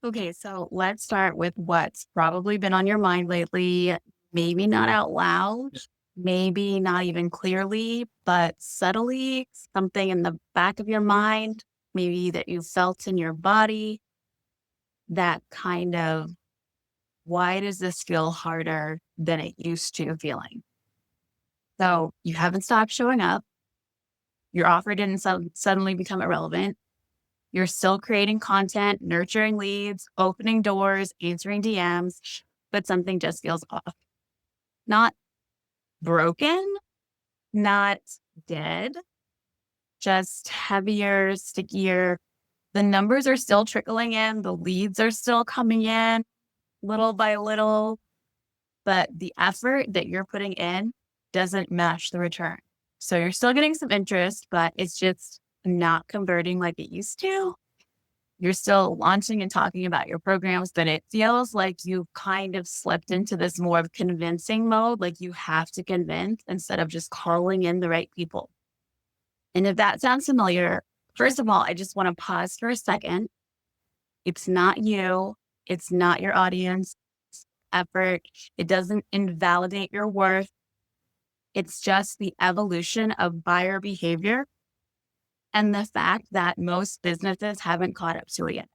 Okay, so let's start with what's probably been on your mind lately. Maybe not out loud, maybe not even clearly, but subtly, something in the back of your mind, maybe that you felt in your body, that kind of, why does this feel harder than it used to feeling? So you haven't stopped showing up. Your offer didn't suddenly become irrelevant. You're still creating content, nurturing leads, opening doors, answering DMs, but something just feels off. Not broken, not dead, just heavier, stickier. The numbers are still trickling in, the leads are still coming in little by little, but the effort that you're putting in doesn't match the return. So you're still getting some interest, but it's just not converting like it used to. You're still launching and talking about your programs, but it feels like you kind of slipped into this more of convincing mode, like you have to convince instead of just calling in the right people. And if that sounds familiar, first of all, I just want to pause for a second. It's not you, it's not your audience effort. It doesn't invalidate your worth. It's just the evolution of buyer behavior and the fact that most businesses haven't caught up to it yet.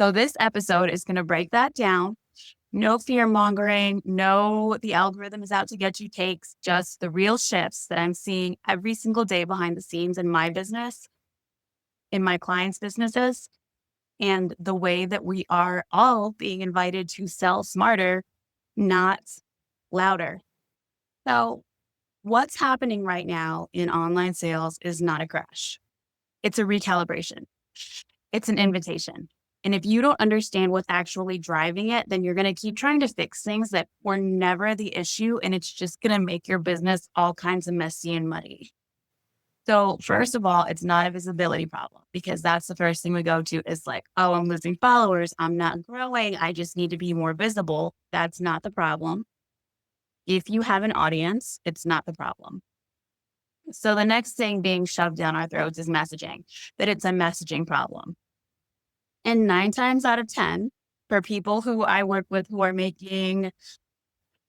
So this episode is going to break that down. No fear mongering, no, the algorithm is out to get you takes, just the real shifts that I'm seeing every single day behind the scenes in my business, in my clients' businesses, and the way that we are all being invited to sell smarter, not louder. So what's happening right now in online sales is not a crash. It's a recalibration. It's an invitation. And if you don't understand what's actually driving it, then you're going to keep trying to fix things that were never the issue. And it's just going to make your business all kinds of messy and muddy. So first of all, it's not a visibility problem because that's the first thing we go to is like, oh, I'm losing followers. I'm not growing. I just need to be more visible. That's not the problem. If you have an audience, it's not the problem. So the next thing being shoved down our throats is messaging, that it's a messaging problem. And 9 times out of 10, for people who I work with who are making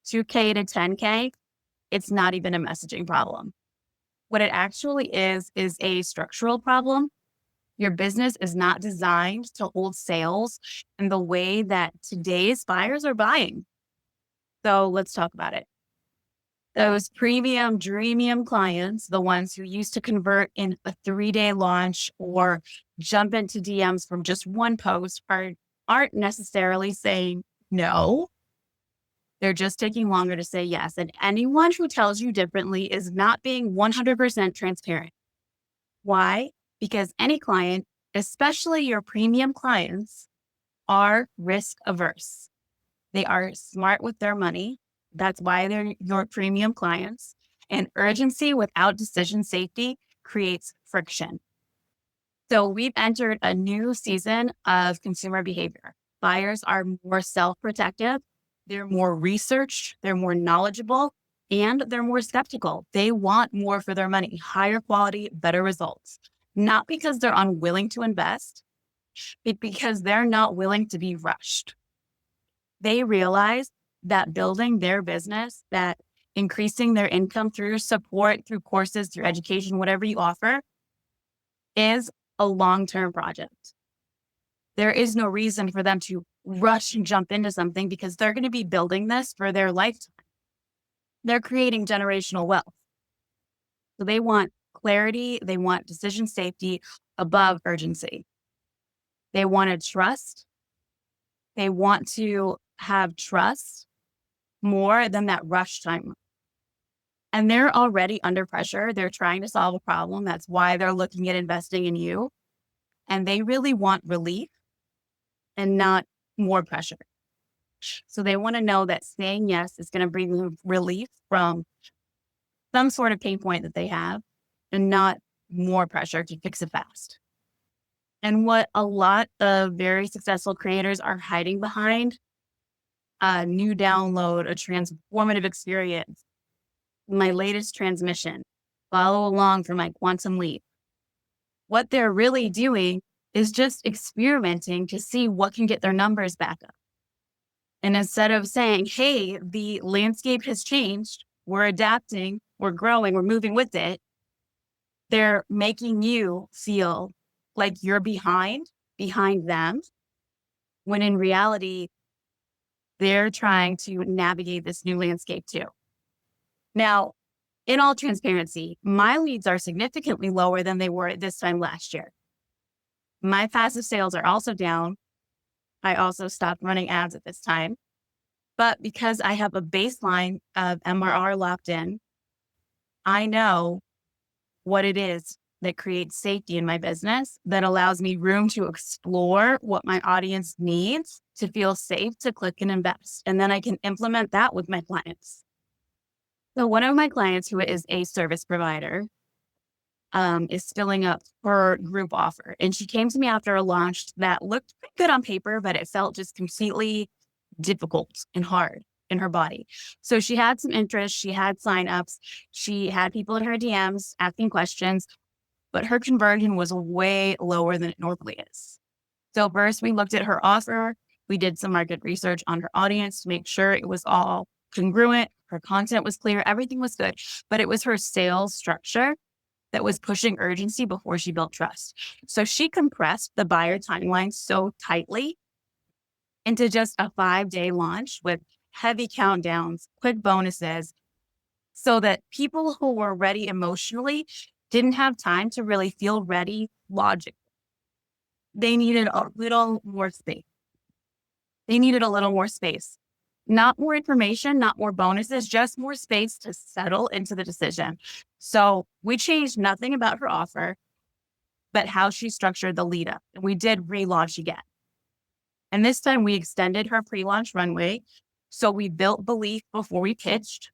2K to 10K, it's not even a messaging problem. What it actually is a structural problem. Your business is not designed to hold sales in the way that today's buyers are buying. So let's talk about it. Those premium, dreamium clients, the ones who used to convert in a 3-day launch or jump into DMs from just one post aren't necessarily saying no. They're just taking longer to say yes. And anyone who tells you differently is not being 100% transparent. Why? Because any client, especially your premium clients, are risk averse. They are smart with their money. That's why they're your premium clients. And urgency without decision safety creates friction. So we've entered a new season of consumer behavior. Buyers are more self-protective. They're more researched. They're more knowledgeable and they're more skeptical. They want more for their money, higher quality, better results, not because they're unwilling to invest, but because they're not willing to be rushed. They realize that building their business, that increasing their income through support, through courses, through education, whatever you offer, is a long-term project. There is no reason for them to rush and jump into something because they're going to be building this for their lifetime. They're creating generational wealth. So they want clarity, they want decision safety above urgency. They want to trust. They want to have trust more than that rush time. And they're already under pressure. They're trying to solve a problem. That's why they're looking at investing in you. And they really want relief and not more pressure. So they want to know that saying yes is going to bring them relief from some sort of pain point that they have and not more pressure to fix it fast. And what a lot of very successful creators are hiding behind, a new download, a transformative experience, my latest transmission, follow along for my quantum leap. What they're really doing is just experimenting to see what can get their numbers back up. And instead of saying, hey, the landscape has changed, we're adapting, we're growing, we're moving with it, they're making you feel like you're behind them, when in reality, they're trying to navigate this new landscape too. Now, in all transparency, my leads are significantly lower than they were at this time last year. My passive sales are also down. I also stopped running ads at this time. But because I have a baseline of MRR locked in, I know what it is that creates safety in my business, that allows me room to explore what my audience needs to feel safe to click and invest. And then I can implement that with my clients. So one of my clients, who is a service provider, is filling up her group offer. And she came to me after a launch that looked pretty good on paper, but it felt just completely difficult and hard in her body. So she had some interest, she had signups, she had people in her DMs asking questions, but her conversion was way lower than it normally is. So first we looked at her offer. We did some market research on her audience to make sure it was all congruent. Her content was clear. Everything was good, but it was her sales structure that was pushing urgency before she built trust. So she compressed the buyer timeline so tightly into just a 5-day launch with heavy countdowns, quick bonuses, so that people who were ready emotionally didn't have time to really feel ready logically. They needed a little more space. They needed a little more space. Not more information, not more bonuses, just more space to settle into the decision. So we changed nothing about her offer, but how she structured the lead up. And we did relaunch again. And this time we extended her pre-launch runway. So we built belief before we pitched.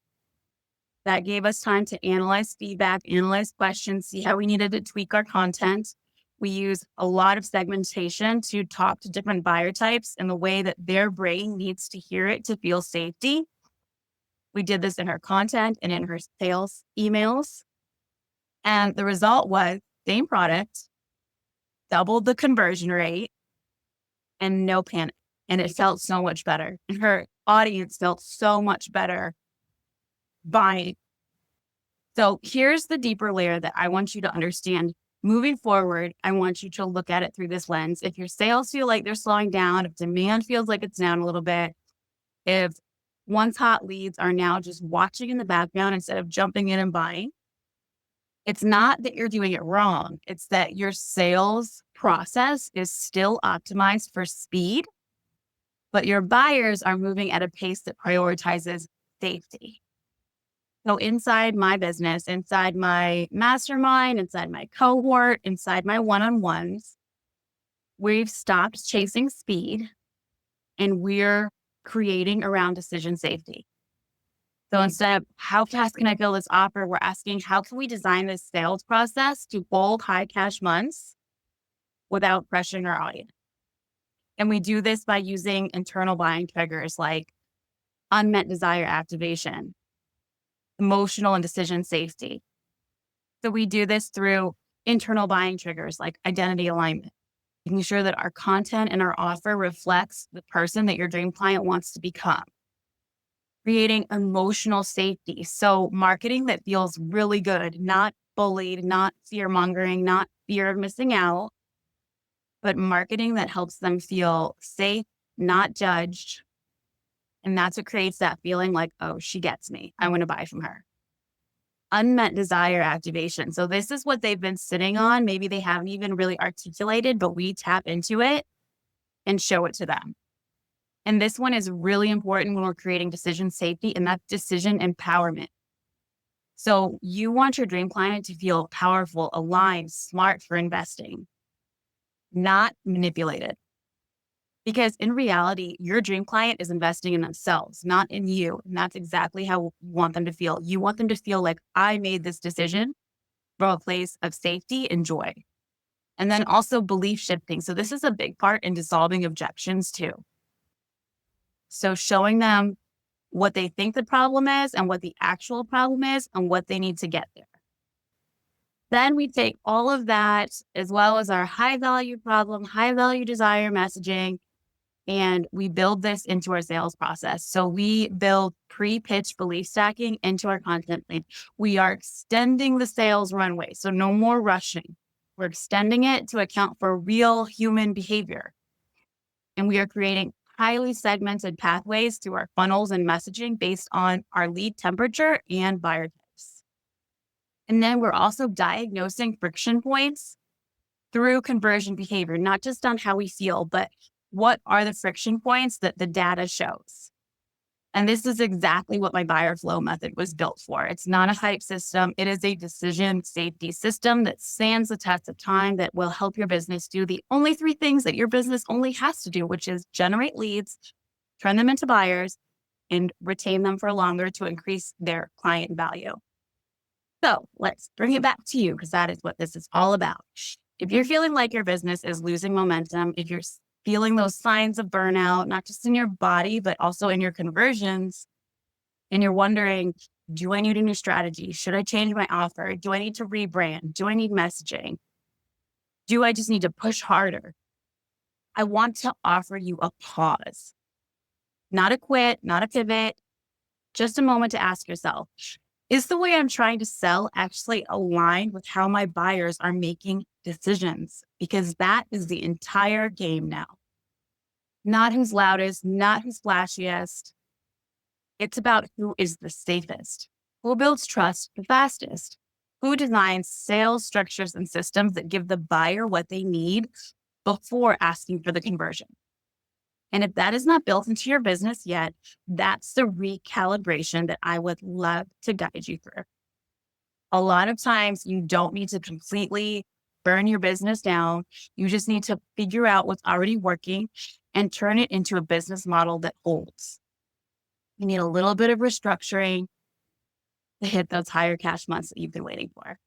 That gave us time to analyze feedback, analyze questions, see how we needed to tweak our content. We use a lot of segmentation to talk to different buyer types in the way that their brain needs to hear it to feel safety. We did this in her content and in her sales emails. And the result was same product, doubled the conversion rate, and no panic. And it felt so much better. And her audience felt so much better buying. So here's the deeper layer that I want you to understand. Moving forward, I want you to look at it through this lens. If your sales feel like they're slowing down, if demand feels like it's down a little bit, if once hot leads are now just watching in the background instead of jumping in and buying, it's not that you're doing it wrong. It's that your sales process is still optimized for speed, but your buyers are moving at a pace that prioritizes safety. So inside my business, inside my mastermind, inside my cohort, inside my one-on-ones, we've stopped chasing speed and we're creating around decision safety. So instead of how fast can I build this offer, we're asking how can we design this sales process to hold high cash months without pressuring our audience? And we do this by using internal buying triggers like unmet desire activation, emotional and decision safety. So we do this through internal buying triggers like identity alignment, making sure that our content and our offer reflects the person that your dream client wants to become. Creating emotional safety. So marketing that feels really good, not bullied, not fear mongering, not fear of missing out, but marketing that helps them feel safe, not judged. And that's what creates that feeling like, oh, she gets me. I want to buy from her. Unmet desire activation. So this is what they've been sitting on. Maybe they haven't even really articulated, but we tap into it and show it to them. And this one is really important when we're creating decision safety, and that's decision empowerment. So you want your dream client to feel powerful, aligned, smart for investing, not manipulated. Because in reality, your dream client is investing in themselves, not in you. And that's exactly how you want them to feel. You want them to feel like I made this decision from a place of safety and joy. And then also belief shifting. So this is a big part in dissolving objections too. So showing them what they think the problem is and what the actual problem is and what they need to get there. Then we take all of that, as well as our high value problem, high value desire messaging, and we build this into our sales process. So we build pre-pitch belief stacking into our content plan. We are extending the sales runway. So no more rushing. We're extending it to account for real human behavior. And we are creating highly segmented pathways through our funnels and messaging based on our lead temperature and buyer types. And then we're also diagnosing friction points through conversion behavior, not just on how we feel, but what are the friction points that the data shows. And this is exactly what my buyer flow method was built for. It's not a hype system. It is a decision safety system that stands the test of time, that will help your business do the only three things that your business only has to do, which is generate leads, turn them into buyers, and retain them for longer to increase their client value. So let's bring it back to you, because that is what this is all about. If you're feeling like your business is losing momentum, if you're feeling those signs of burnout, not just in your body, but also in your conversions, and you're wondering, do I need a new strategy? Should I change my offer? Do I need to rebrand? Do I need messaging? Do I just need to push harder? I want to offer you a pause, not a quit, not a pivot, just a moment to ask yourself, is the way I'm trying to sell actually aligned with how my buyers are making decisions? Because that is the entire game now. Not who's loudest, not who's flashiest. It's about who is the safest, who builds trust the fastest, who designs sales structures and systems that give the buyer what they need before asking for the conversion. And if that is not built into your business yet, that's the recalibration that I would love to guide you through. A lot of times you don't need to completely burn your business down. You just need to figure out what's already working and turn it into a business model that holds. You need a little bit of restructuring to hit those higher cash months that you've been waiting for.